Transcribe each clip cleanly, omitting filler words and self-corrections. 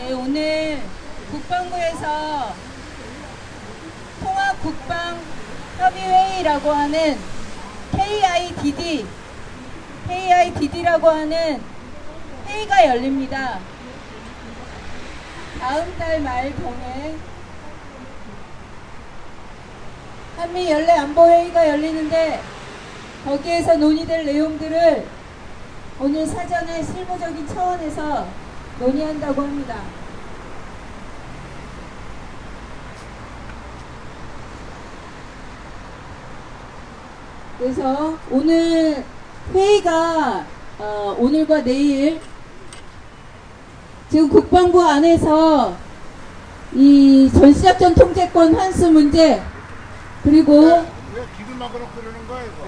네, 오늘 국방부에서 통합국방협의회의라고 하는 KIDD라고 하는 회의가 열립니다. 다음 달 말경에 한미연례안보회의가 열리는데 거기에서 논의될 내용들을 오늘 사전에 실무적인 차원에서 논의한다고 합니다. 그래서 오늘 회의가 오늘과 내일 지금 국방부 안에서 이 전시작전 통제권 환수 문제 그리고 왜 길을 막아놓고 그러는 거야 이거?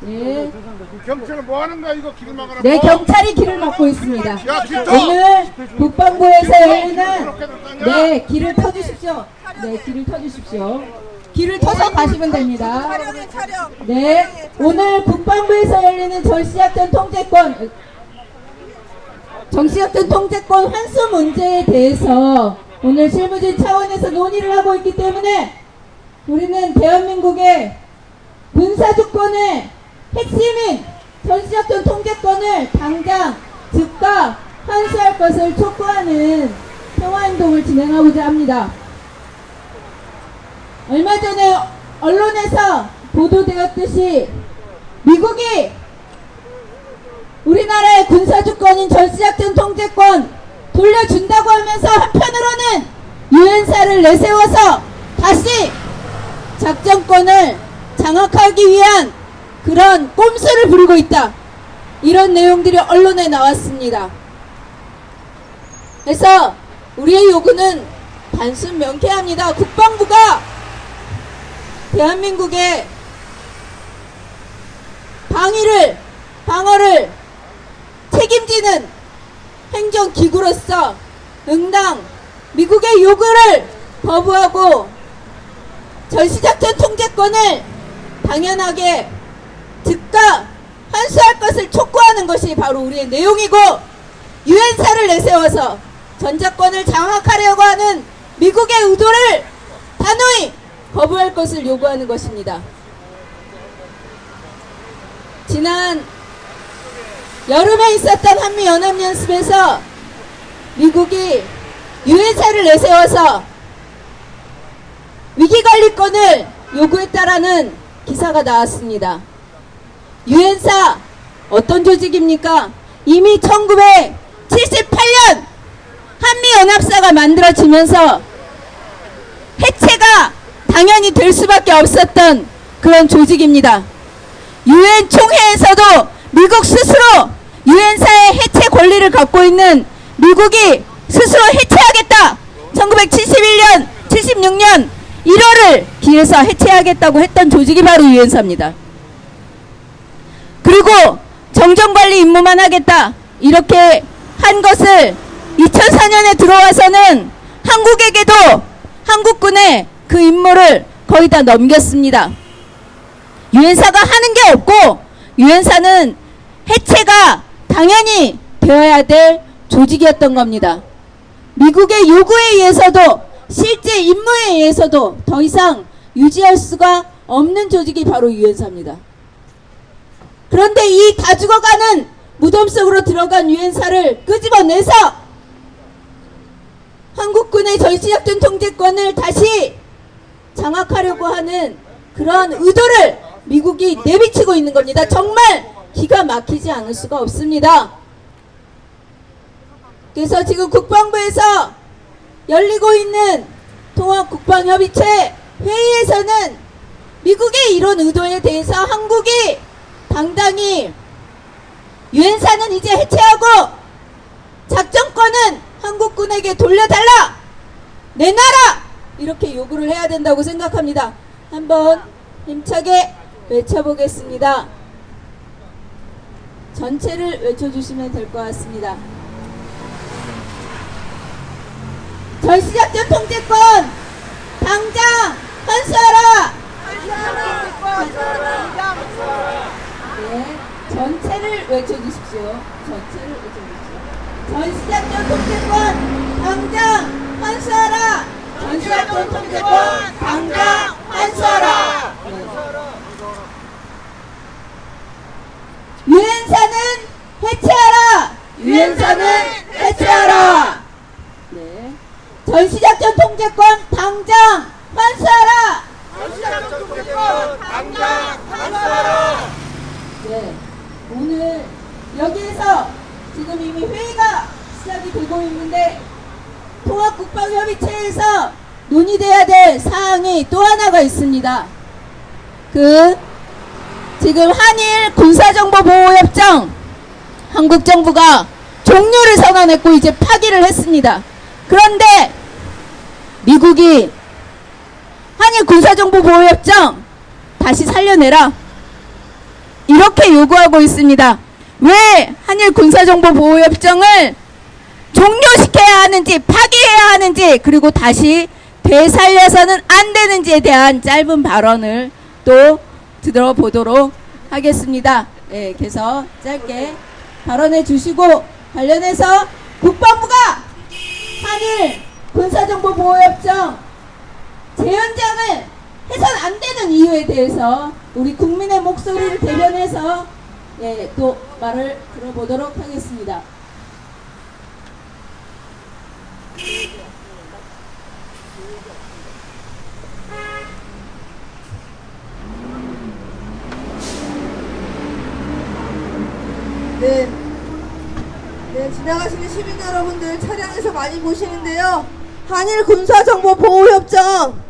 예. 경찰은 뭐 하는 거야 이거 길을 막아놓고? 네, 경찰이 길을 막고 있습니다. 야, 길 터! 오늘 국방부에서 열리는 네, 길을 터주십시오. 네, 길을 터주십시오. 길을 터서 가시면 됩니다. 네, 오늘 국방부에서 열리는 전시작전 통제권 환수 문제에 대해서 오늘 실무진 차원에서 논의를 하고 있기 때문에 우리는 대한민국의 군사주권의 핵심인 전시작전 통제권을 당장 즉각 환수할 것을 촉구하는 평화행동을 진행하고자 합니다. 얼마 전에 언론에서 보도되었듯이 미국이 우리나라의 군사주권인 전시작전 통제권 돌려준다고 하면서 한편으로는 유엔사를 내세워서 다시 작전권을 장악하기 위한 그런 꼼수를 부리고 있다. 이런 내용들이 언론에 나왔습니다. 그래서 우리의 요구는 단순 명쾌합니다. 국방부가 대한민국의 방어를 책임지는 행정기구로서 응당 미국의 요구를 거부하고 전시작전 통제권을 당연하게 즉각 환수할 것을 촉구하는 것이 바로 우리의 내용이고 유엔사를 내세워서 전작권을 장악하려고 하는 미국의 의도를 단호히 거부할 것을 요구하는 것입니다. 지난 여름에 있었던 한미연합연습에서 미국이 유엔사를 내세워서 위기관리권을 요구했다라는 기사가 나왔습니다. 유엔사 어떤 조직입니까? 이미 1978년 한미연합사가 만들어지면서 해체가 당연히 될 수밖에 없었던 그런 조직입니다. 유엔 총회에서도 미국 스스로 유엔사의 해체 권리를 갖고 있는 미국이 스스로 해체하겠다. 1971년, 76년 1월을 기해서 해체하겠다고 했던 조직이 바로 유엔사입니다. 그리고 정전관리 임무만 하겠다. 이렇게 한 것을 2004년에 들어와서는 한국에게도 한국군에 그 임무를 거의 다 넘겼습니다. 유엔사가 하는 게 없고 유엔사는 해체가 당연히 되어야 될 조직이었던 겁니다. 미국의 요구에 의해서도 실제 임무에 의해서도 더 이상 유지할 수가 없는 조직이 바로 유엔사입니다. 그런데 이 다 죽어가는 무덤 속으로 들어간 유엔사를 끄집어내서 한국군의 전시작전 통제권을 다시 장악하려고 하는 그런 의도를 미국이 내비치고 있는 겁니다. 정말 기가 막히지 않을 수가 없습니다. 그래서 지금 국방부에서 열리고 있는 통합국방협의체 회의에서는 미국의 이런 의도에 대해서 한국이 당당히 유엔사는 이제 해체하고 작전권은 한국군에게 돌려달라! 내놔라! 이렇게 요구를 해야 된다고 생각합니다. 한번 힘차게 외쳐보겠습니다. 전체를 외쳐주시면 될 것 같습니다. 전시작전 통제권 당장 환수하라! 네, 전체를 외쳐주십시오. 전체를 외쳐주십시오. 전시작전 통제권 당장 환수하라. 전시작전 통제권 당장 환수하라. 유엔사는 해체하라. 유엔사는 해체하라. 네. 전시작전 통제권 당장 환수하라. 전시작전 통제권 당장 환수하라. 네. 오늘 여기에서 지금 이미 회의가 시작이 되고 있는데 통합국방협의체에서 논의돼야 될 사항이 또 하나가 있습니다. 지금 한일 군사정보보호협정 한국 정부가 종료를 선언했고 이제 파기를 했습니다. 그런데 미국이 한일 군사정보보호협정 다시 살려내라 이렇게 요구하고 있습니다. 왜 한일 군사정보보호협정을 종료시켜야 하는지 파기해야 하는지 그리고 다시 되살려서는 안 되는지에 대한 짧은 발언을 또 들어보도록 하겠습니다. 네, 그래서 짧게 발언해 주시고 관련해서 국방부가 한일 군사정보보호협정 재연장을 해서는 안 되는 이유에 대해서 우리 국민의 목소리를 대변해서 또 말을 들어보도록 하겠습니다. 네, 지나가시는 시민 여러분들 차량에서 많이 보시는데요. 한일 군사정보보호협정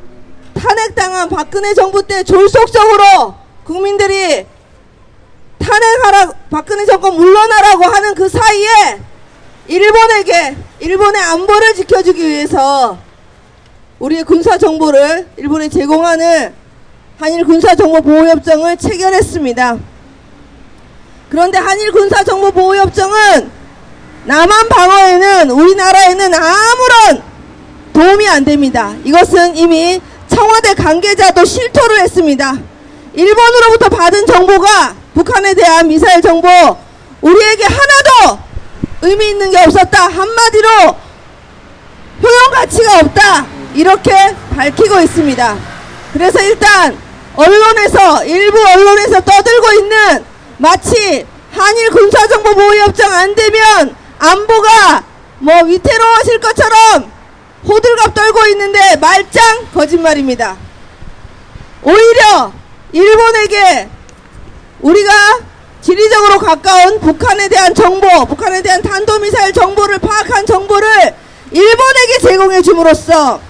탄핵당한 박근혜 정부 때 졸속적으로 국민들이 탄핵하라, 박근혜 정권 물러나라고 하는 그 사이에 일본에게 일본의 안보를 지켜주기 위해서 우리의 군사정보를 일본에 제공하는 한일 군사정보보호협정을 체결했습니다. 그런데 한일 군사정보보호협정은 남한 방어에는 우리나라에는 아무런 도움이 안 됩니다. 이것은 이미 청와대 관계자도 실토를 했습니다. 일본으로부터 받은 정보가 북한에 대한 미사일 정보 우리에게 하나도 의미 있는 게 없었다. 한마디로 효용 가치가 없다. 이렇게 밝히고 있습니다. 그래서 일단 언론에서 일부 언론에서 떠들고 있는 마치 한일 군사정보보호협정 안 되면 안보가 뭐 위태로워질 것처럼 호들갑 떨고 있는데 말짱 거짓말입니다. 오히려 일본에게 우리가 지리적으로 가까운 북한에 대한 정보, 북한에 대한 탄도미사일 정보를 파악한 정보를 일본에게 제공해 줌으로써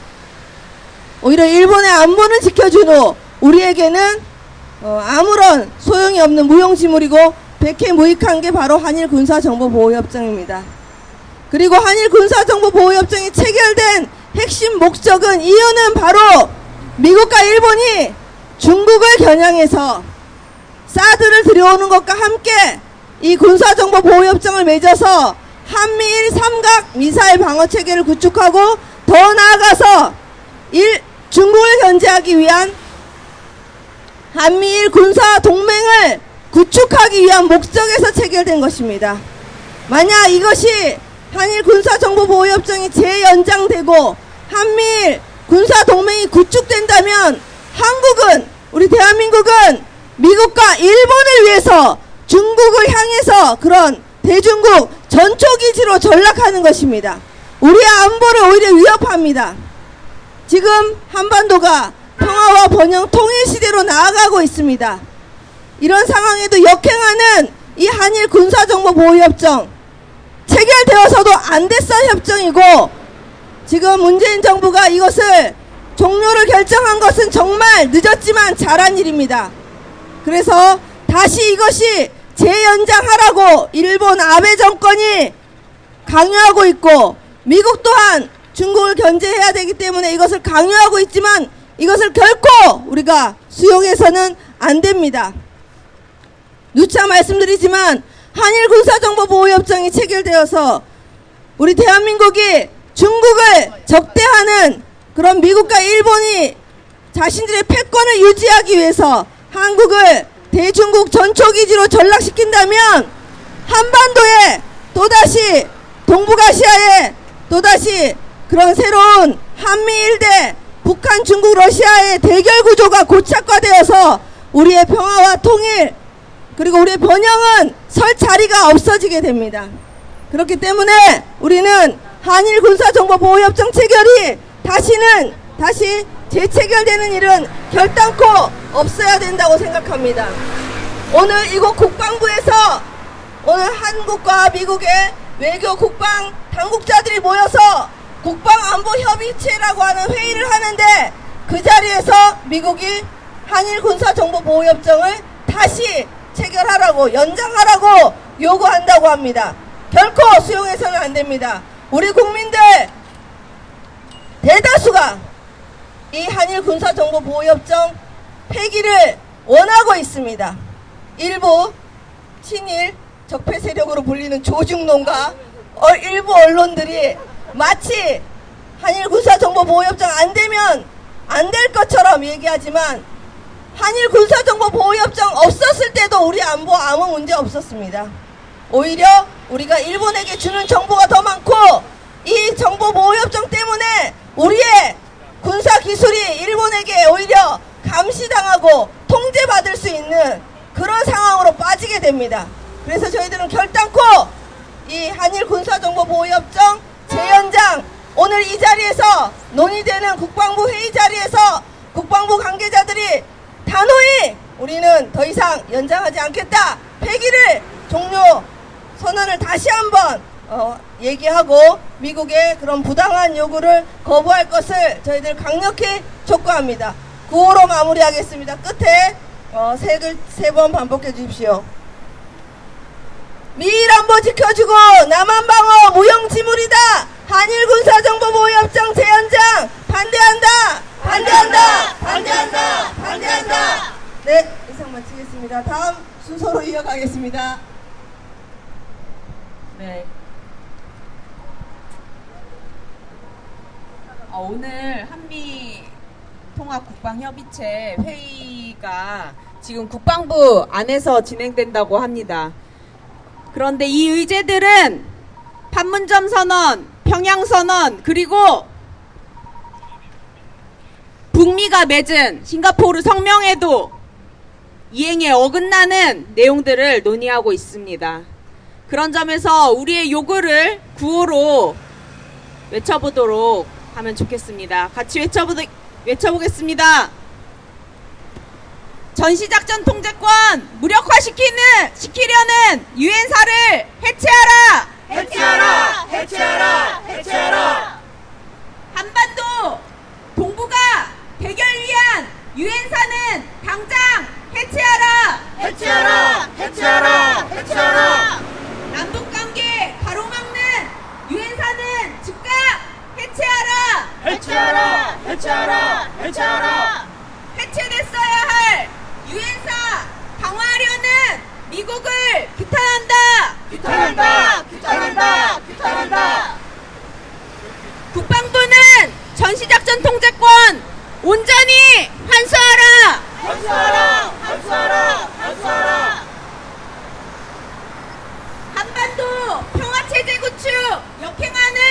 오히려 일본의 안보는 지켜준 후 우리에게는 아무런 소용이 없는 무용지물이고 백해무익한 게 바로 한일 군사정보보호협정입니다. 그리고 한일 군사정보보호협정이 체결된 핵심 목적은 이유는 바로 미국과 일본이 중국을 겨냥해서 사드를 들여오는 것과 함께 이 군사정보보호협정을 맺어서 한미일 삼각 미사일 방어체계를 구축하고 더 나아가서 중국을 견제하기 위한 한미일 군사동맹을 구축하기 위한 목적에서 체결된 것입니다. 만약 이것이 한일 군사정보보호협정이 재연장되고 한미일 군사동맹이 구축된다면 한국은, 우리 대한민국은 미국과 일본을 위해서 중국을 향해서 그런 대중국 전초기지로 전락하는 것입니다. 우리의 안보를 오히려 위협합니다. 지금 한반도가 평화와 번영 통일 시대로 나아가고 있습니다. 이런 상황에도 역행하는 이 한일 군사정보보호협정 체결되어서도 안 됐던 협정이고 지금 문재인 정부가 이것을 종료를 결정한 것은 정말 늦었지만 잘한 일입니다. 그래서 다시 이것이 재연장하라고 일본 아베 정권이 강요하고 있고 미국 또한 중국을 견제해야 되기 때문에 이것을 강요하고 있지만 이것을 결코 우리가 수용해서는 안 됩니다. 누차 말씀드리지만 한일 군사정보보호협정이 체결되어서 우리 대한민국이 중국을 적대하는 그런 미국과 일본이 자신들의 패권을 유지하기 위해서 한국을 대중국 전초기지로 전락시킨다면 한반도에 또다시 동북아시아에 또다시 그런 새로운 한미일 대 북한, 중국, 러시아의 대결 구조가 고착화되어서 우리의 평화와 통일 그리고 우리의 번영은 설 자리가 없어지게 됩니다. 그렇기 때문에 우리는 한일 군사정보보호협정 체결이 다시 재체결되는 일은 결단코 없어야 된다고 생각합니다. 오늘 이곳 국방부에서 오늘 한국과 미국의 외교 국방 당국자들이 모여서 국방안보협의체라고 하는 회의를 하는데 그 자리에서 미국이 한일 군사정보보호협정을 다시 체결하라고 연장하라고 요구한다고 합니다. 결코 수용해서는 안 됩니다. 우리 국민들 대다수가 이 한일 군사정보보호협정 폐기를 원하고 있습니다. 일부 친일 적폐 세력으로 불리는 조중동과 일부 언론들이 마치 한일 군사정보보호협정 안 되면 안 될 것처럼 얘기하지만 한일 군사정보보호협정 없었을 때도 우리 안보 아무 문제 없었습니다. 오히려 우리가 일본에게 주는 정보가 더 많고 이 정보보호협정 때문에 우리의 군사기술이 일본에게 오히려 감시당하고 통제받을 수 있는 그런 상황으로 빠지게 됩니다. 그래서 저희들은 결단코 이 한일 군사정보보호협정 재연장 오늘 이 자리에서 논의되는 국방부 회의 자리에서 국방부 관계자들이 단호히 우리는 더 이상 연장하지 않겠다. 폐기를 종료 선언을 다시 한번 얘기하고 미국의 그런 부당한 요구를 거부할 것을 저희들 강력히 촉구합니다. 구호로 마무리하겠습니다. 끝에 세 번 반복해 주십시오. 미일 안보 지켜주고 남한 방어 무용지물이다. 한일 군사정보보호협정 재연장 반대한다. 반대한다. 반대한다. 반대한다. 네, 이상 마치겠습니다. 다음 순서로 이어가겠습니다. 네. 오늘 한미 통합국방협의체 회의가 지금 국방부 안에서 진행된다고 합니다. 그런데 이 의제들은 판문점 선언, 평양 선언, 그리고 북미가 맺은 싱가포르 성명에도 이행에 어긋나는 내용들을 논의하고 있습니다. 그런 점에서 우리의 요구를 구호로 외쳐보도록 하면 좋겠습니다. 같이 외쳐보겠습니다. 전시작전 통제권 무력화시키려는 유엔사를 해체하라! 해체하라! 해체하라! 해체하라! 한반도 동북아 대결 위한 유엔사는 당장 해체하라! 해체하라! 해체하라! 해체하라! 남북관계 가로막는 유엔사는 즉각 해체하라! 해체하라! 해체하라! 해체하라! 해체됐어야 할 유엔사 강화하려는 미국을 규탄한다! 규탄한다! 규탄한다! 규탄한다! 국방부는 전시작전 통제권 온전히 환수하라! 환수하라! 환수하라! 환수하라! 한반도 평화체제 구축 역행하는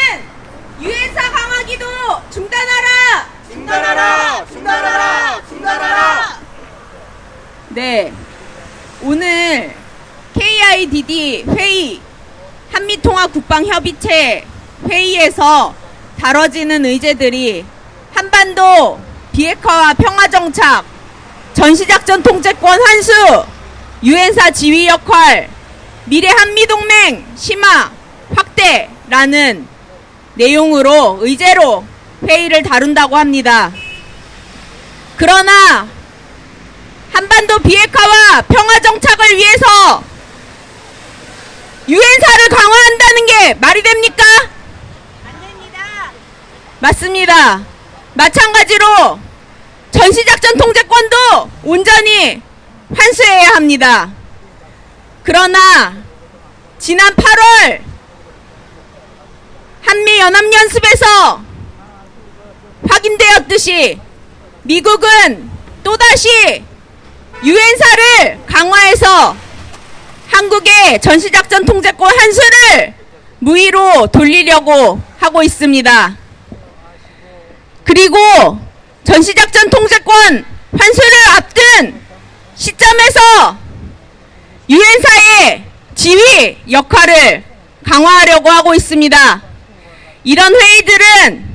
유엔사 강화기도 중단하라! 중단하라! 중단하라! 중단하라! 네, 오늘 KIDD 회의, 한미통합국방협의체 회의에서 다뤄지는 의제들이 한반도 비핵화와 평화정착, 전시작전 통제권 환수, 유엔사 지휘 역할, 미래 한미동맹 심화, 확대라는 내용으로 의제로 회의를 다룬다고 합니다. 그러나 한반도 비핵화와 평화정착을 위해서 유엔사를 강화한다는 게 말이 됩니까? 안 됩니다. 맞습니다. 마찬가지로 전시작전 통제권도 온전히 환수해야 합니다. 그러나 지난 8월 한미연합연습에서 확인되었듯이 미국은 또다시 유엔사를 강화해서 한국의 전시작전 통제권 환수를 무위로 돌리려고 하고 있습니다. 그리고 전시작전 통제권 환수를 앞둔 시점에서 유엔사의 지휘 역할을 강화하려고 하고 있습니다. 이런 회의들은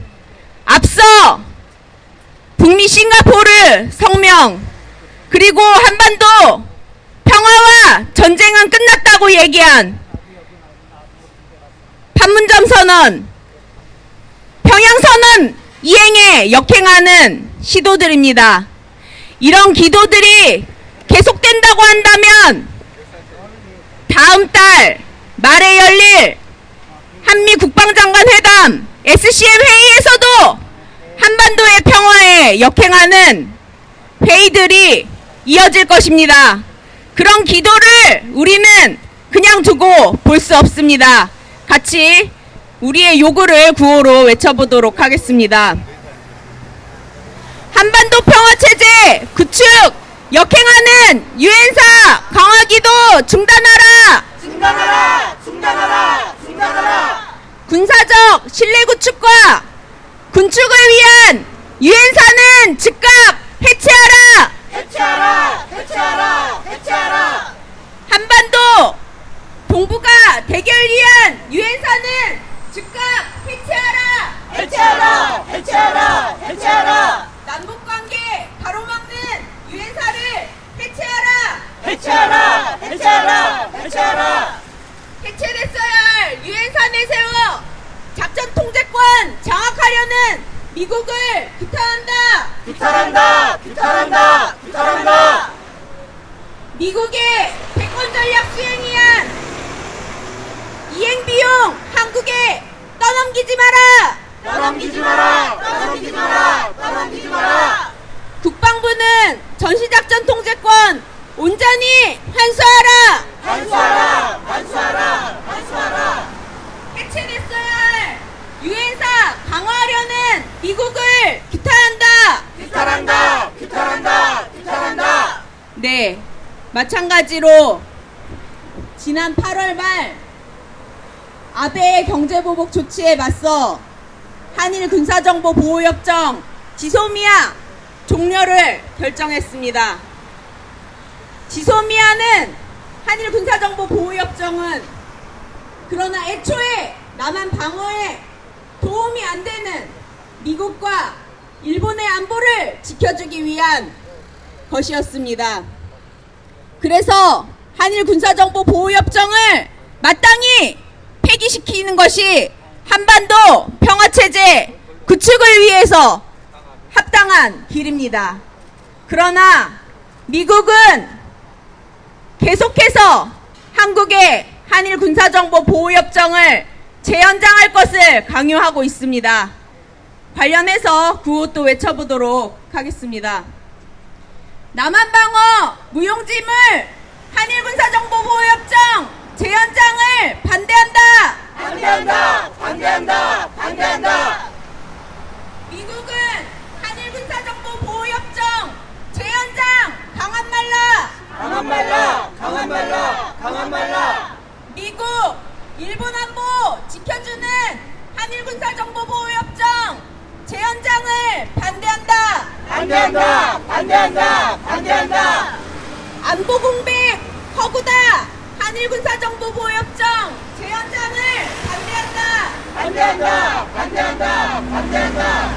앞서 북미 싱가포르 성명, 그리고 한반도 평화와 전쟁은 끝났다고 얘기한 판문점 선언, 평양 선언 이행에 역행하는 시도들입니다. 이런 기도들이 계속된다고 한다면 다음 달 말에 열릴 한미 국방장관 회담 SCM 회의에서도 한반도의 평화에 역행하는 회의들이 이어질 것입니다. 그런 기도를 우리는 그냥 두고 볼 수 없습니다. 같이 우리의 요구를 구호로 외쳐보도록 하겠습니다. 한반도 평화체제 구축 역행하는 유엔사 강화기도 중단하라! 중단하라! 중단하라! 중단하라! 군사적 신뢰 구축과 군축을 위한 유엔사는 즉각 해체하라! 해체하라! 해체하라! 해체하라! 한반도 동북아 대결 위한 유엔사는 즉각 해체하라! 해체하라! 해체하라! 해체하라! 남북관계 가로막는 유엔사를 해체하라! 해체하라! 해체하라! 해체하라! 해체됐어야 할 유엔사 내세워 작전 통제권 장악하려는 미국을 규탄한다! 규탄한다! 규탄한다! 규탄한다! 미국의 패권 전략 수행이한 이행 비용 한국에 떠넘기지 마라! 떠넘기지 마라! 떠넘기지 마라! 떠넘기지 마라! 국방부는 전시작전 통제권 온전히 환수하라! 환수하라! 환수하라! 환수하라! 해체됐어야 할 유엔사 강화하려는 미국을 규탄한다! 규탄한다! 규탄한다! 규탄한다! 네, 마찬가지로 지난 8월 말 아베의 경제보복 조치에 맞서 한일 군사정보 보호협정 지소미아 종료를 결정했습니다. 지소미아는 한일 군사정보 보호협정은 그러나 애초에 남한 방어에 도움이 안 되는 미국과 일본의 안보를 지켜주기 위한 것이었습니다. 그래서 한일 군사정보 보호협정을 마땅히 폐기시키는 것이 한반도 평화체제 구축을 위해서 합당한 길입니다. 그러나 미국은 계속해서 한국의 한일 군사정보 보호협정을 재연장할 것을 강요하고 있습니다. 관련해서 구호 또 외쳐보도록 하겠습니다. 남한방어 무용지물 한일 군사정보 보호협정 재연장을 반대한다! 반대한다! 반대한다! 반대한다! 미국은 한일 군사정보 보호협정 재연장 강한 말라! 강한 말라! 강한 말라! 강한 말라! 미국, 일본 안보 지켜주는 한일 군사정보 보호협정 재연장을 반대한다! 반대한다! 반대한다! 반대한다! 안보 공백 허구다! 한일 군사정보 보호협정 재연장을 반대한다! 반대한다! 반대한다! 반대한다!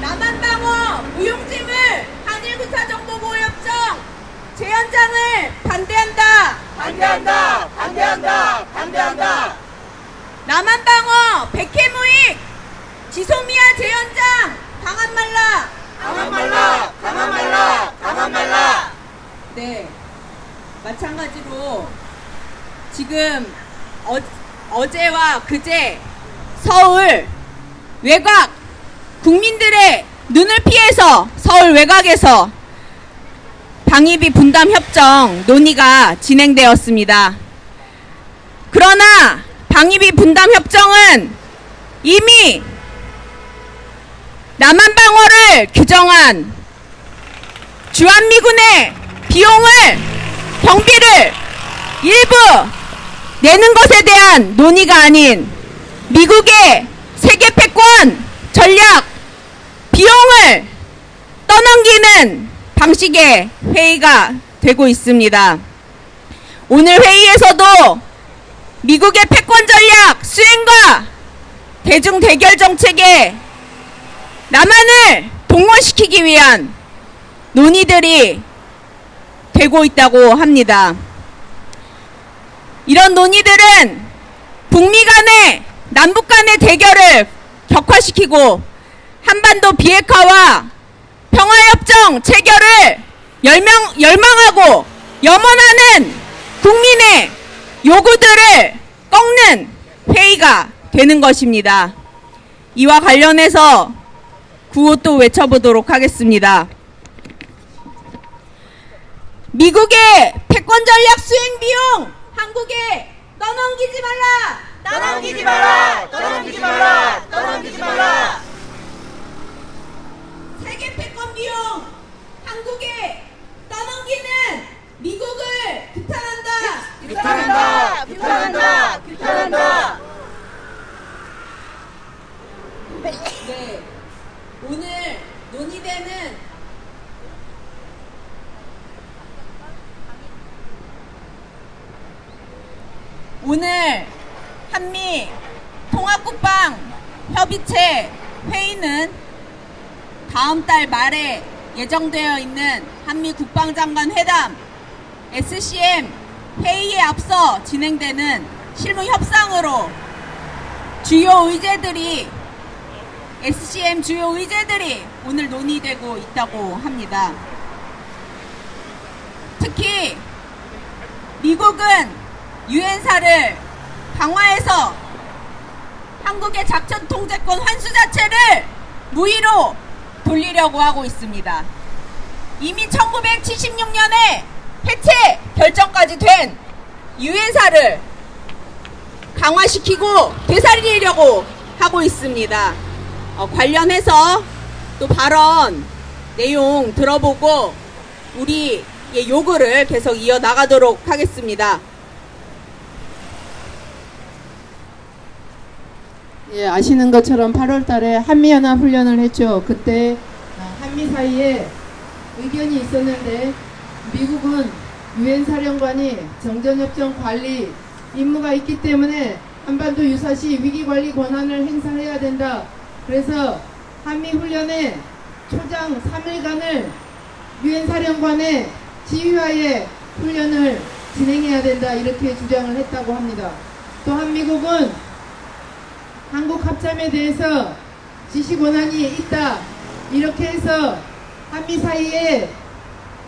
남한방어 무용지물 한일 군사정보 보호협정 재연장을 반대한다! 반대한다! 반대한다! 반대한다! 남한방어 백해무익 지소미아 재연장 강한 말라! 강한 말라! 강한 말라! 강한 말라! 네, 마찬가지로 지금 어제와 그제 서울 외곽 국민들의 눈을 피해서 서울 외곽에서 방위비 분담 협정 논의가 진행되었습니다. 그러나 방위비 분담 협정은 이미 남한 방어를 규정한 주한미군의 비용을 경비를 일부 내는 것에 대한 논의가 아닌 미국의 세계 패권 전략 비용을 떠넘기는 방식의 회의가 되고 있습니다. 오늘 회의에서도 미국의 패권 전략 수행과 대중 대결 정책에 남한을 동원시키기 위한 논의들이 되고 있다고 합니다. 이런 논의들은 북미 간의 남북 간의 대결을 격화시키고 한반도 비핵화와 평화협정 체결을 열망하고 염원하는 국민의 요구들을 꺾는 회의가 되는 것입니다. 이와 관련해서 구호 또 외쳐보도록 하겠습니다. 미국의 패권 전략 수행 비용 한국에 떠넘기지 말라! 떠넘기지 마라! 떠넘기지 마라! 떠넘기지 마라! 세계 패권 비용 한국에 떠넘기는 미국을 규탄한다! 규탄한다! 규탄한다! 규탄한다! 네, 오늘 논의되는 오늘 한미 통합국방 협의체 회의는 다음 달 말에 예정되어 있는 한미 국방장관 회담 SCM 회의에 앞서 진행되는 실무 협상으로 SCM 주요 의제들이 오늘 논의되고 있다고 합니다. 특히 미국은 유엔사를 강화해서 한국의 작전 통제권 환수 자체를 무의로 돌리려고 하고 있습니다. 이미 1976년에 해체 결정까지 된 유엔사를 강화시키고 되살리려고 하고 있습니다. 관련해서 또 발언 내용 들어보고 우리의 요구를 계속 이어나가도록 하겠습니다. 예, 아시는 것처럼 8월 달에 한미연합 훈련을 했죠. 그때 한미 사이에 의견이 있었는데 미국은 유엔 사령관이 정전협정 관리 임무가 있기 때문에 한반도 유사시 위기관리 권한을 행사해야 된다. 그래서 한미 훈련에 초장 3일간을 유엔 사령관의 지휘하에 훈련을 진행해야 된다. 이렇게 주장을 했다고 합니다. 또 한미국은 한국 합참에 대해서 지시 권한이 있다. 이렇게 해서 한미 사이에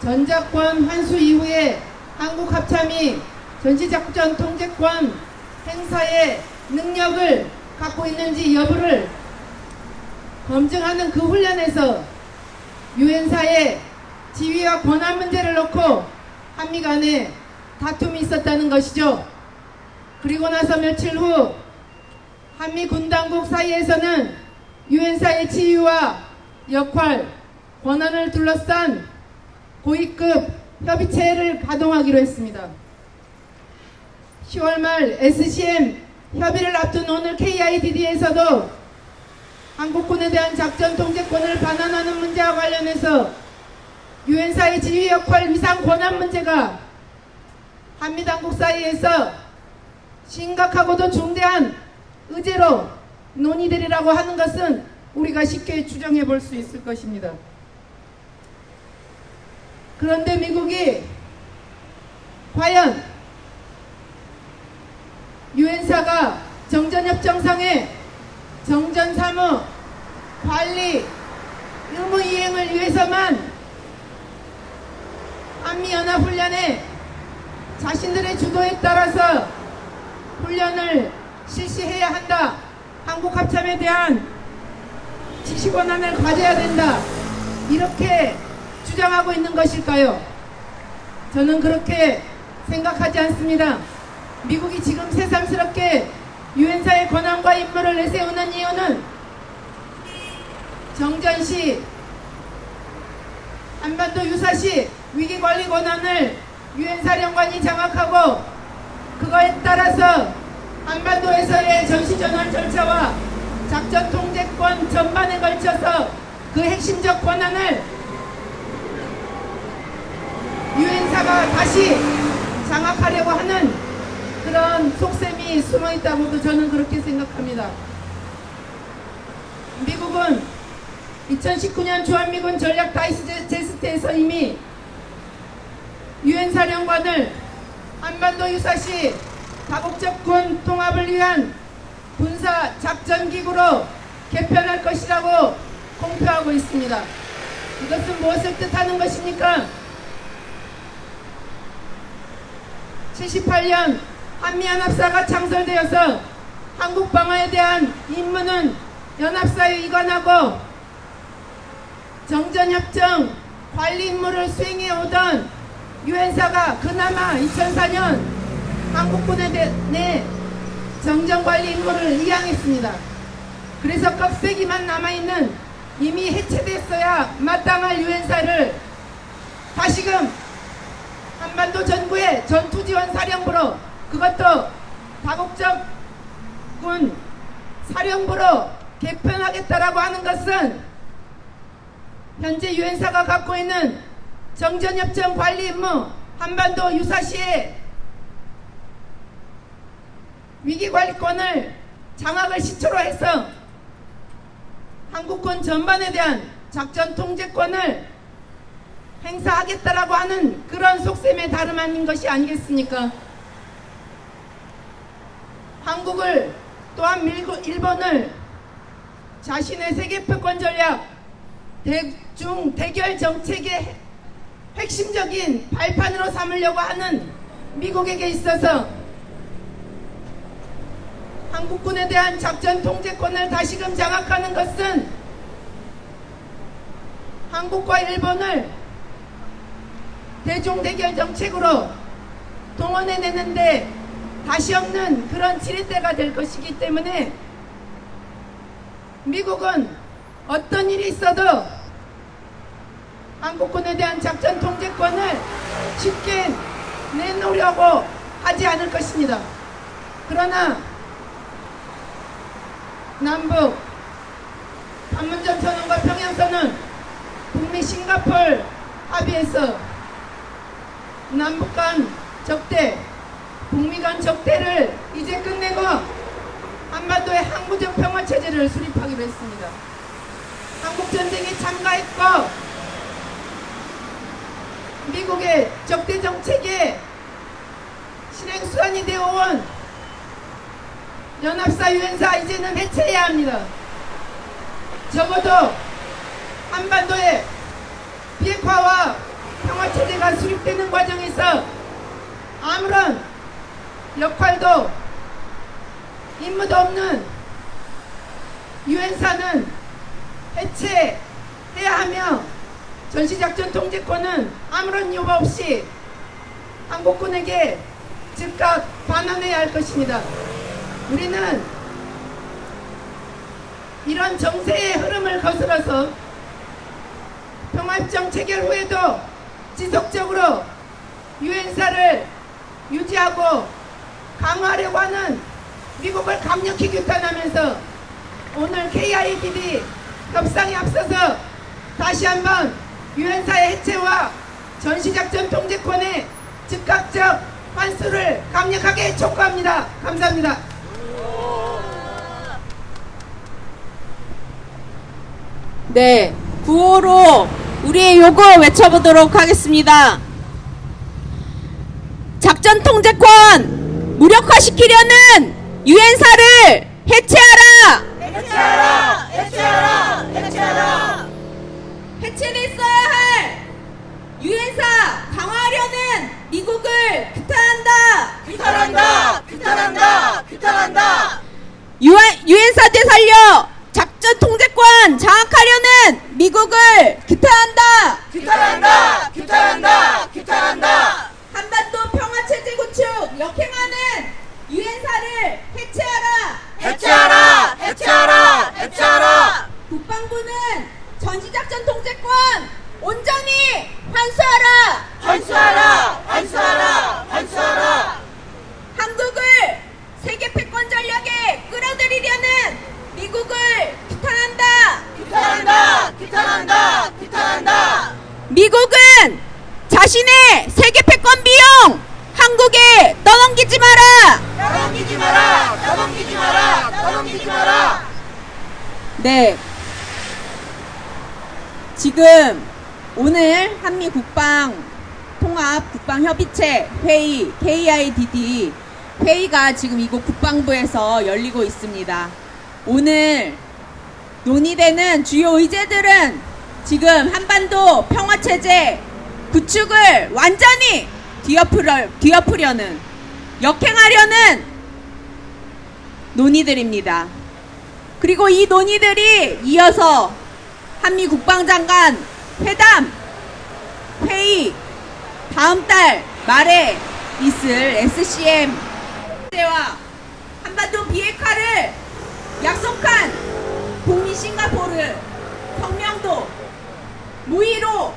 전작권 환수 이후에 한국 합참이 전시작전 통제권 행사의 능력을 갖고 있는지 여부를 검증하는 그 훈련에서 유엔사의 지휘와 권한 문제를 놓고 한미 간에 다툼이 있었다는 것이죠. 그리고 나서 며칠 후 한미 군당국 사이에서는 유엔사의 지휘와 역할, 권한을 둘러싼 고위급 협의체를 가동하기로 했습니다. 10월 말 SCM 협의를 앞둔 오늘 KIDD에서도 한국군에 대한 작전 통제권을 반환하는 문제와 관련해서 유엔사의 지휘 역할 위상 권한 문제가 한미 당국 사이에서 심각하고도 중대한 의제로 논의되리라고 하는 것은 우리가 쉽게 추정해 볼 수 있을 것입니다. 그런데 미국이 과연 유엔사가 정전협정상의 정전사무 관리 의무 이행을 위해서만 한미연합훈련에 자신들의 주도에 따라서 훈련을 실시해야 한다. 한국 합참에 대한 지시 권한을 가져야 된다. 이렇게 주장하고 있는 것일까요? 저는 그렇게 생각하지 않습니다. 미국이 지금 새삼스럽게 유엔사의 권한과 임무를 내세우는 이유는 정전시 한반도 유사시 위기관리 권한을 유엔 사령관이 장악하고 그거에 따라서 한반도에서의 전시전환 절차와 작전 통제권 전반에 걸쳐서 그 핵심적 권한을 유엔사가 다시 장악하려고 하는 그런 속셈이 숨어 있다고도 저는 그렇게 생각합니다. 미국은 2019년 주한미군 전략 다이제스트에서 이미 유엔 사령관을 한반도 유사시 다국적 군 통합을 위한 군사 작전 기구로 개편할 것이라고 공표하고 있습니다. 이것은 무엇을 뜻하는 것입니까? 78년 한미연합사가 창설되어서 한국 방어에 대한 임무는 연합사에 이관하고 정전협정 관리 임무를 수행해 오던 유엔사가 그나마 2004년 한국군에 내 정전관리 임무를 이양했습니다. 그래서 껍데기만 남아있는 이미 해체됐어야 마땅할 유엔사를 다시금 한반도 전구의 전투지원 사령부로, 그것도 다국적 군 사령부로 개편하겠다라고 하는 것은 현재 유엔사가 갖고 있는 정전협정 관리 임무, 한반도 유사시에 위기관리권을 장악을 시초로 해서 한국군 전반에 대한 작전 통제권을 행사하겠다라고 하는 그런 속셈에 다름 아닌 것이 아니겠습니까? 한국을 또한 일본을 자신의 세계패권 전략 대중 대결 정책의 핵심적인 발판으로 삼으려고 하는 미국에게 있어서 한국군에 대한 작전 통제권을 다시금 장악하는 것은 한국과 일본을 대중 대결 정책으로 동원해내는데 다시 없는 그런 지렛대가 될 것이기 때문에 미국은 어떤 일이 있어도 한국군에 대한 작전 통제권을 쉽게 내놓으려고 하지 않을 것입니다. 그러나 남북 판문점 선언과 평양선언, 북미 싱가포르 합의에서 남북 간 적대, 북미 간 적대를 이제 끝내고 한반도의 항구적 평화체제를 수립하기로 했습니다. 한국전쟁에 참가했고 미국의 적대 정책에 실행수단이 되어온 연합사 유엔사 이제는 해체해야 합니다. 적어도 한반도의 비핵화와 평화체제가 수립되는 과정에서 아무런 역할도 임무도 없는 유엔사는 해체해야 하며 전시작전 통제권은 아무런 요구 없이 한국군에게 즉각 반환해야 할 것입니다. 우리는 이런 정세의 흐름을 거슬러서 평화협정 체결 후에도 지속적으로 유엔사를 유지하고 강화하려고 하는 미국을 강력히 규탄하면서 오늘 KIDD 협상에 앞서서 다시 한번 유엔사의 해체와 전시작전 통제권의 즉각적 환수를 강력하게 촉구합니다. 감사합니다. 네, 구호로 우리의 요구 외쳐보도록 하겠습니다. 작전 통제권 무력화시키려는 유엔사를 해체하라! 해체하라! 해체하라! 해체하라! 해체됐어야 할 유엔사 강화하려는 미국을 규탄한다. 규탄한다! 규탄한다! 규탄한다! 유엔사 되살려 작전 통제권 장악하려는 미국을 규탄한다! 규탄한다! 규탄한다! 규탄한다! 한반도 평화체제 구축 역행하는 유엔사를 해체하라. 해체하라! 해체하라! 해체하라! 국방부는 전시작전 통제권 온전히 환수하라. 환수하라! 환수하라! 환수하라! 한국 무너뜨리려는 미국을 규탄한다. 규탄한다. 규탄한다. 규탄한다. 미국은 자신의 세계 패권 비용 한국에 떠넘기지 마라. 떠넘기지 마라. 떠넘기지 마라. 떠넘기지 마라. 네. 지금 오늘 한미 국방 통합 국방협의체 회의 KIDD 회의가 지금 이곳 국방부에서 열리고 있습니다. 오늘 논의되는 주요 의제들은 지금 한반도 평화체제 구축을 완전히 뒤엎으려는 역행하려는 논의들입니다. 그리고 이 논의들이 이어서 한미 국방장관 회담 회의 다음 달 말에 있을 SCM 와 한반도 비핵화를 약속한 북미 싱가포르 성명도 무의로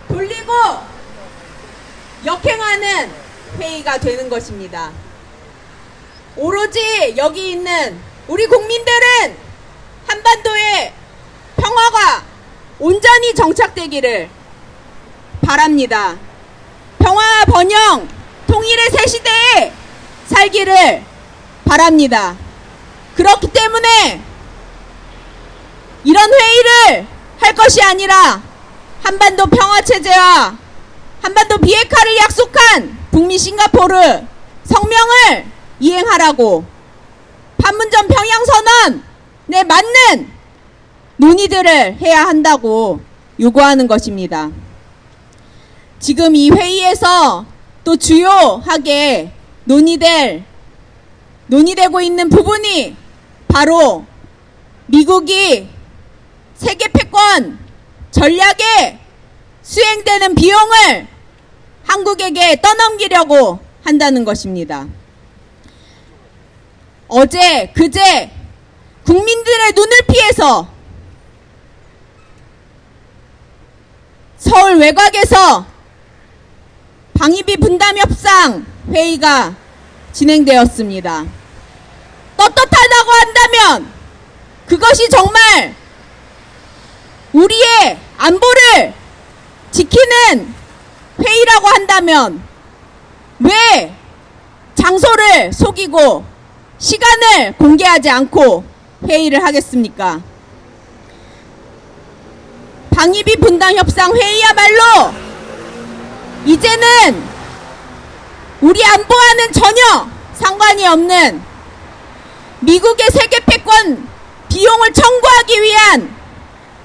돌리고 역행하는 회의가 되는 것입니다. 오로지 여기 있는 우리 국민들은 한반도의 평화가 온전히 정착되기를 바랍니다. 평화 번영 통일의 새 시대에 살기를 바랍니다. 그렇기 때문에 이런 회의를 할 것이 아니라 한반도 평화체제와 한반도 비핵화를 약속한 북미 싱가포르 성명을 이행하라고 판문점 평양선언에 맞는 논의들을 해야 한다고 요구하는 것입니다. 지금 이 회의에서 또 주요하게 논의되고 있는 부분이 바로 미국이 세계 패권 전략에 수행되는 비용을 한국에게 떠넘기려고 한다는 것입니다. 어제, 그제 국민들의 눈을 피해서 서울 외곽에서 방위비 분담 협상 회의가 진행되었습니다. 떳떳하다고 한다면 그것이 정말 우리의 안보를 지키는 회의라고 한다면 왜 장소를 속이고 시간을 공개하지 않고 회의를 하겠습니까? 방위비 분담 협상 회의야말로 이제는 우리 안보와는 전혀 상관이 없는 미국의 세계 패권 비용을 청구하기 위한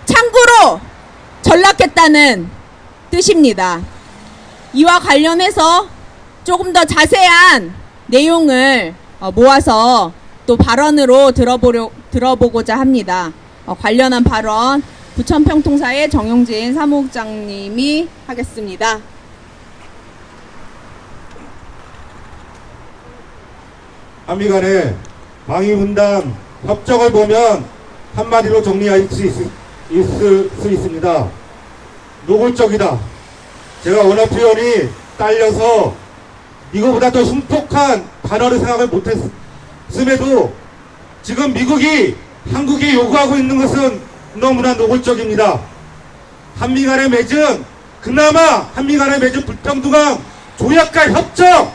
창구로 전락했다는 뜻입니다. 이와 관련해서 조금 더 자세한 내용을 모아서 또 발언으로 들어보고자 합니다. 관련한 발언 부천평통사의 정용진 사무국장님이 하겠습니다. 한미 간의 방위 분담 협정을 보면 한마디로 정리할 수 있습니다. 노골적이다. 제가 언어 표현이 딸려서 이거보다 더 흉폭한 단어를 생각을 못했음에도 지금 미국이 한국이 요구하고 있는 것은 너무나 노골적입니다. 한미 간에 맺은 불평등한 조약과 협정,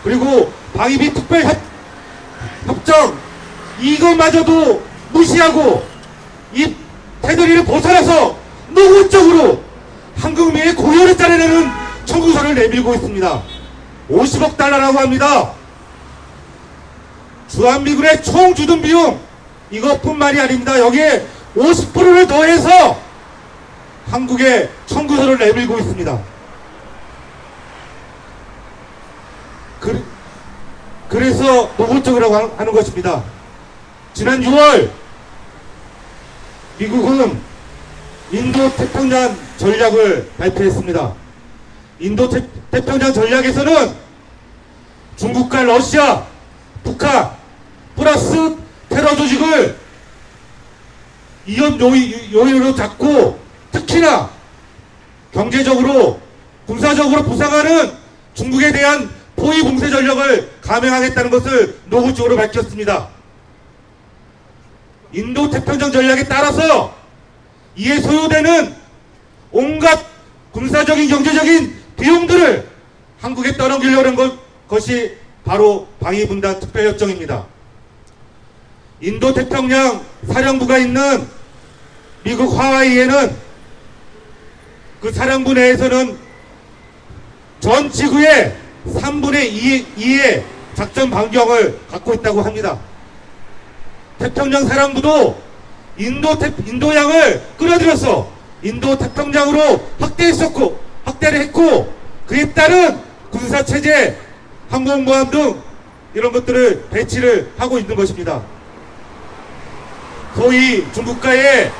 그리고 방위비 특별 협정, 이것마저도 무시하고 이 테두리를 벗어나서 노골적으로 한국민의 고열을 짜내는 청구서를 내밀고 있습니다. 50억 달러라고 합니다. 주한미군의 총 주둔 비용 이것뿐만이 아닙니다. 여기에 50%를 더해서 한국에 청구서를 내밀고 있습니다. 그래서 노골적이라고 하는 것입니다. 지난 6월 미국은 인도태평양 전략을 발표했습니다. 인도태평양 전략에서는 중국과 러시아, 북한 플러스 테러 조직을 이연 요인으로 잡고 특히나 경제적으로 군사적으로 부상하는 중국에 대한 포위 봉쇄 전략을 감행하겠다는 것을 노골적으로 밝혔습니다. 인도 태평양 전략에 따라서 이에 소요되는 온갖 군사적인 경제적인 비용들을 한국에 떠넘기려는 것이 바로 방위분단 특별협정입니다. 인도 태평양 사령부가 있는 미국 하와이에는 그 사령부 내에서는 전 지구의 3분의 2의 작전 반경을 갖고 있다고 합니다. 태평양 사령부도 인도양을 끌어들여서 인도 태평양으로 확대를 했고 그에 따른 군사체제, 항공모함 등 이런 것들을 배치를 하고 있는 것입니다. 소위 중국과의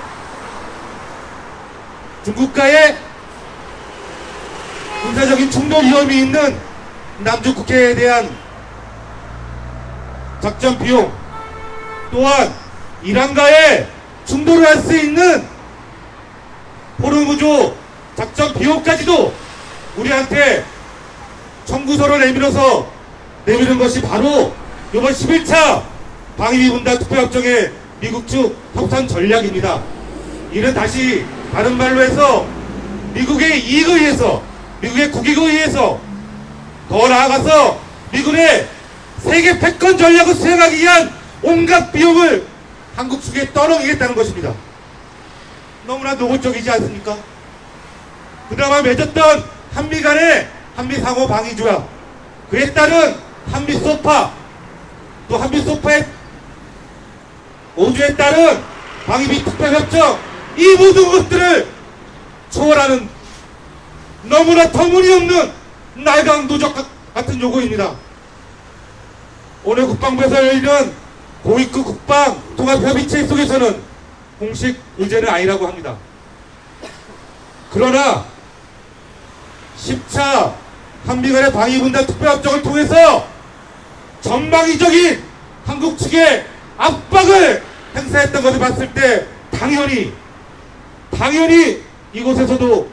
군사적인 충돌 위험이 있는 남중국해에 대한 작전 비용, 또한 이란과의 충돌을 할 수 있는 호르무즈 작전 비용까지도 우리한테 청구서를 내미는 것이 바로 이번 11차 방위비분단 특별협정의 미국 측 협상 전략입니다. 이는 다시 다른 말로 해서 미국의 이익에 의해서, 미국의 국익에 의해서, 더 나아가서 미군의 세계 패권 전략을 수행하기 위한 온갖 비용을 한국 측에 떠넘기겠다는 것입니다. 너무나 노골적이지 않습니까? 그나마 맺었던 한미 간의 한미 상호 방위 조약, 그에 따른 한미 소파, 또 한미 소파의 5주에 따른 방위비 특별협정, 이 모든 것들을 초월하는 너무나 터무니없는 날강도적 같은 요구입니다. 오늘 국방부에서 열리는 고위급 국방 통합협의체 속에서는 공식 의제는 아니라고 합니다. 그러나 10차 한미 간의 방위분단 특별협정을 통해서 전방위적인 한국 측의 압박을 행사했던 것을 봤을 때 당연히 이곳에서도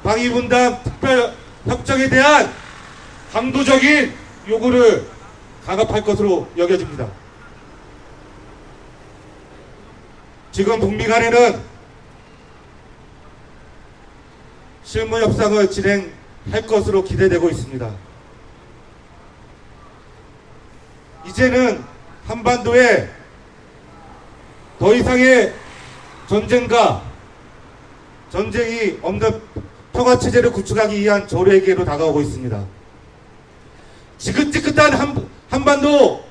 방위분단 특별협정에 대한 강도적인 요구를 강압할 것으로 여겨집니다. 지금 북미 간에는 실무 협상을 진행할 것으로 기대되고 있습니다. 이제는 한반도에 더 이상의 전쟁이 없는 평화체제를 구축하기 위한 조례기로 다가오고 있습니다. 지긋지긋한 한반도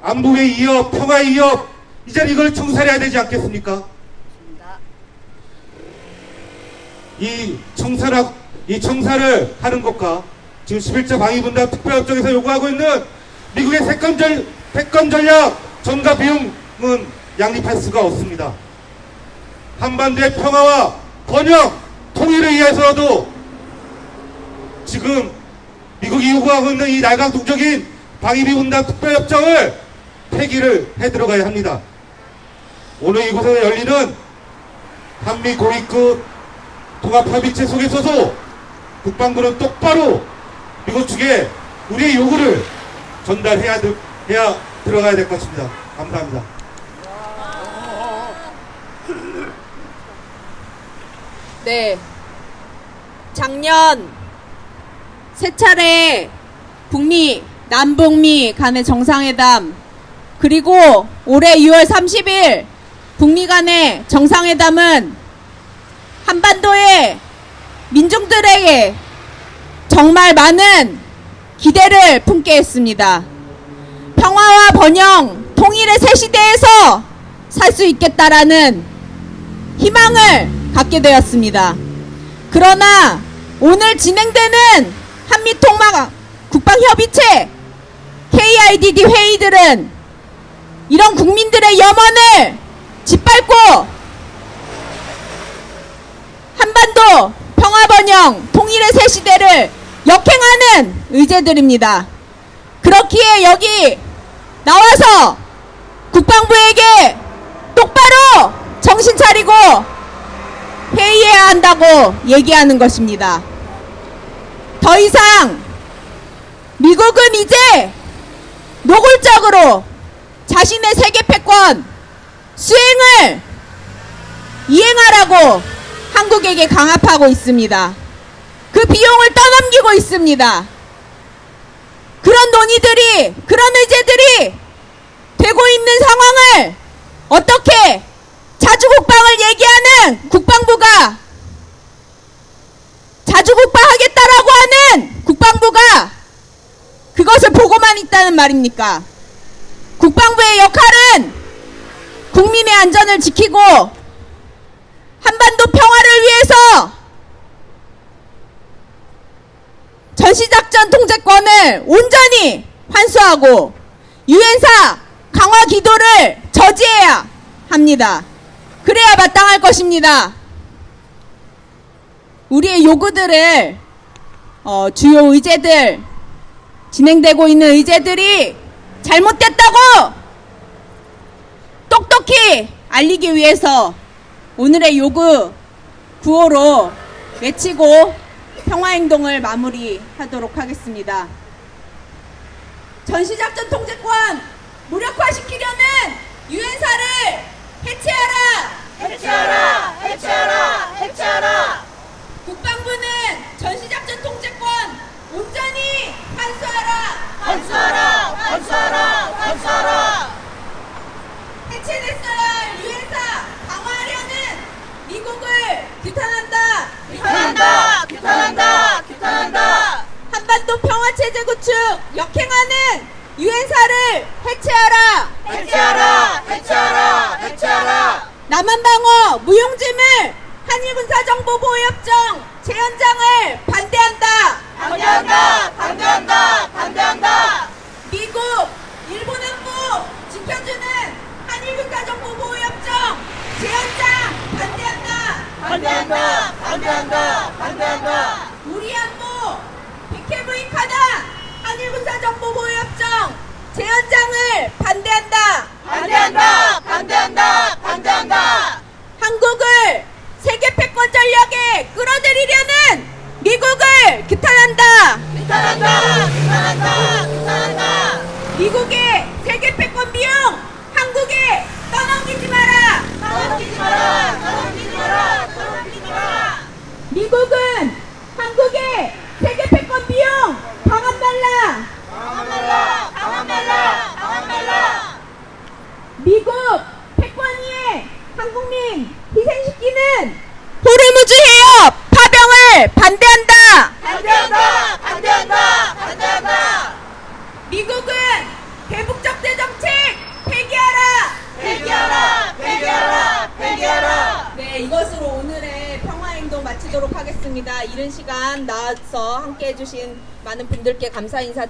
안보의 위협, 평화의 위협, 이제 이걸 청산해야 되지 않겠습니까? 이 청산을 하는 것과 지금 11차 방위분단 특별협정에서 요구하고 있는 미국의 패권 전략 전가 비용은 양립할 수가 없습니다. 한반도의 평화와 번영, 통일을 위해서도 지금 미국이 요구하고 있는 이 날강도적인 방위비분단 특별협정을 폐기를 해 들어가야 합니다. 오늘 이곳에서 열리는 한미 고위급 통합합의체 속에서도 국방부는 똑바로 미국 측에 우리의 요구를 전달해야 들어가야 될 것입니다. 감사합니다. 네. 작년 세 차례 북미, 남북미 간의 정상회담, 그리고 올해 6월 30일 북미 간의 정상회담은 한반도의 민중들에게 정말 많은 기대를 품게 했습니다. 평화와 번영, 통일의 새 시대에서 살 수 있겠다라는 희망을 갖게 되었습니다. 그러나 오늘 진행되는 한미통합 국방협의체 KIDD 회의들은 이런 국민들의 염원을 짓밟고 한반도 평화번영 통일의 새 시대를 역행하는 의제들입니다. 그렇기에 여기 나와서 국방부에게 똑바로 정신 차리고 회의해야 한다고 얘기하는 것입니다. 더 이상 미국은 이제 노골적으로 자신의 세계 패권, 수행을 이행하라고 한국에게 강압하고 있습니다. 그 비용을 떠넘기고 있습니다. 그런 논의들이, 그런 의제들이 되고 있는 상황을 어떻게 자주국방을 얘기하는 국방부가, 자주국방 하겠다라고 하는 국방부가 그것을 보고만 있다는 말입니까? 국방부의 역할은 국민의 안전을 지키고 한반도 평화를 위해서 전시작전 통제권을 온전히 환수하고 유엔사 강화 기도를 저지해야 합니다. 그래야 마땅할 것입니다. 우리의 요구들을 주요 의제들, 진행되고 있는 의제들이 잘못됐다고 똑똑히 알리기 위해서 오늘의 요구 구호로 외치고 평화행동을 마무리하도록 하겠습니다. 전시작전 통제권 무력화시키려는 유엔사를 해체하라! 해체하라! 해체하라! 해체하라! 국방부는 전시작전 통제권 온전히 환수하라! 환수하라! 환수하라! 환수하라! 해체됐어야 할 유엔사 강화하려는 미국을 규탄한다! 규탄한다! 규탄한다! 규탄한다! 한반도 평화체제 구축 역행하는 유엔사를 해체하라! 해체하라! 해체하라! 해체하라! 남한방어 무용지물 한일군사정보보호협정 재연장을 반대한다! 반대한다! 반대한다! 반대한다! 미국, 일본 안보 지켜주는 한일군사정보보호협정 재연장 반대한다! 반대한다! 반대한다! 반대한다! 우리 안보 백해무익하다 한일군사정보보호협정 재연장을 반대한다! 반대한다! 반대한다! 반대한다! 한국을 세계 패권 전략에 끌어들이려는 미국을 규탄한다! 규탄한다! 규탄한다! 규탄한다! 미국의 세계 패권 비용 한국에 떠넘기지 마라! 떠넘기지 마라! 떠넘기지 마라! 떠넘기지 마라! 미국은 한국의 세계 패권 비용 방한 말라! 방한 말라! 방한 말라! 방한 말라! 미국 패권 위에 한국민 희생시키는 호르무즈 해협 파병을 반대한다! 반대한다! 반대한다! 반대한다! 미국은 대북적대 정책 폐기하라! 폐기하라! 폐기하라! 폐기하라! 네, 이것으로 오늘의 평화행동 마치도록 하겠습니다. 이른 시간 나와서 함께 해주신 많은 분들께 감사 인사 드립니다.